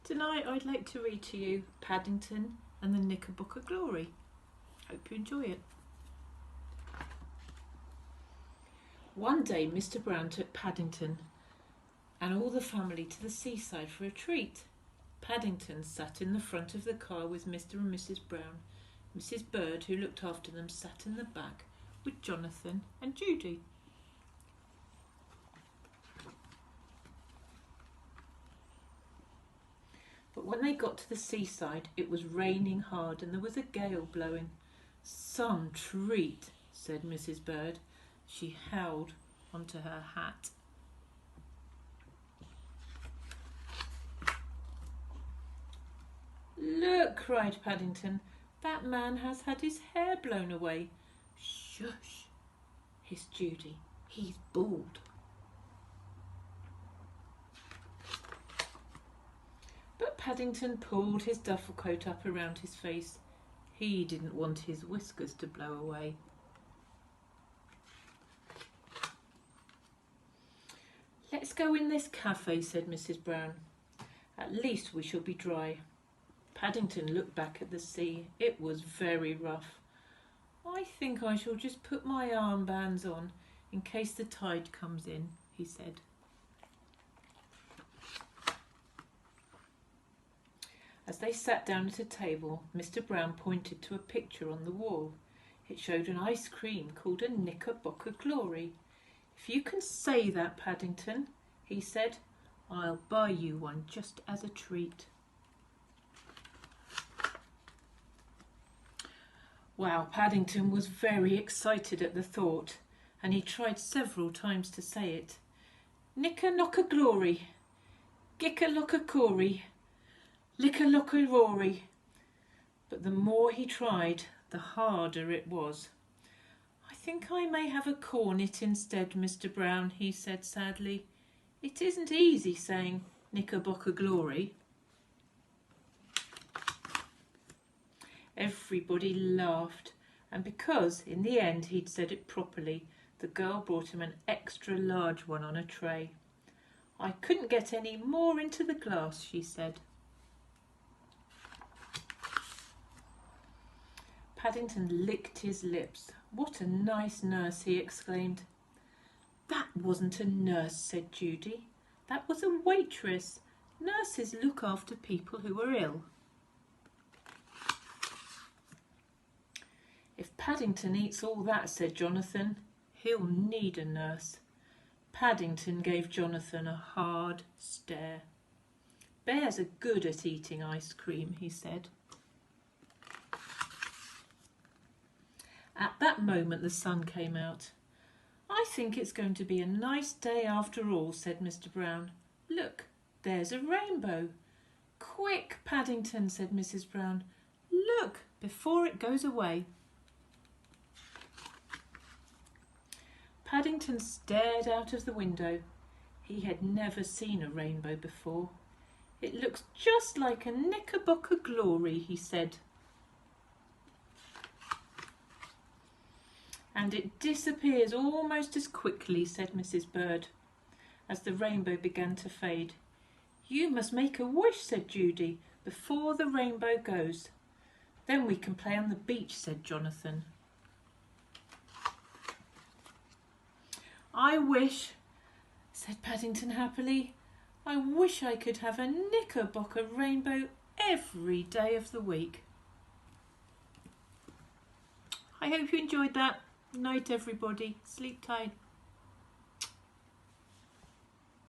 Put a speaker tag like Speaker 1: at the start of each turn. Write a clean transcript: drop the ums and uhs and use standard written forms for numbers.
Speaker 1: Tonight I'd like to read to you Paddington and the Knickerbocker Glory. Hope you enjoy it. One day Mr. Brown took Paddington and all the family to the seaside for a treat. Paddington sat in the front of the car with Mr. and Mrs. Brown. Mrs. Bird, who looked after them, sat in the back with Jonathan and Judy. But when they got to the seaside, it was raining hard and there was a gale blowing. "Some treat," said Mrs. Bird. She held onto her hat. "Look," cried Paddington, "that man has had his hair blown away." "Shush," hissed Judy, "he's bald." But Paddington pulled his duffel coat up around his face. He didn't want his whiskers to blow away. "Let's go in this cafe," said Mrs. Brown. "At least we shall be dry." Paddington looked back at the sea. It was very rough. "I think I shall just put my armbands on in case the tide comes in," he said. As they sat down at a table, Mr. Brown pointed to a picture on the wall. It showed an ice cream called a Knickerbocker Glory. "If you can say that, Paddington," he said, "I'll buy you one just as a treat." Wow, Paddington was very excited at the thought, and he tried several times to say it. "Knicker-knocker glory, gicker-locker-cory, licker-locker-rory." But the more he tried, the harder it was. "I think I may have a cornet instead, Mr. Brown," he said sadly. "It isn't easy saying Knickerbocker Glory." Everybody laughed, and because in the end he'd said it properly, the girl brought him an extra large one on a tray. "I couldn't get any more into the glass," she said. Paddington licked his lips. "What a nice nurse," he exclaimed. "That wasn't a nurse," said Judy. "That was a waitress. Nurses look after people who are ill." "If Paddington eats all that," said Jonathan, "he'll need a nurse." Paddington gave Jonathan a hard stare. "Bears are good at eating ice cream," he said. At that moment the sun came out. "I think it's going to be a nice day after all," said Mr. Brown. "Look, there's a rainbow." "Quick, Paddington," said Mrs. Brown. "Look, before it goes away." Paddington stared out of the window. He had never seen a rainbow before. "It looks just like a Knickerbocker Glory," he said. "And it disappears almost as quickly," said Mrs. Bird, as the rainbow began to fade. "You must make a wish," said Judy, "before the rainbow goes." "Then we can play on the beach," said Jonathan. "I wish," said Paddington happily, "I wish I could have a Knickerbocker rainbow every day of the week." I hope you enjoyed that. Night, everybody. Sleep tight.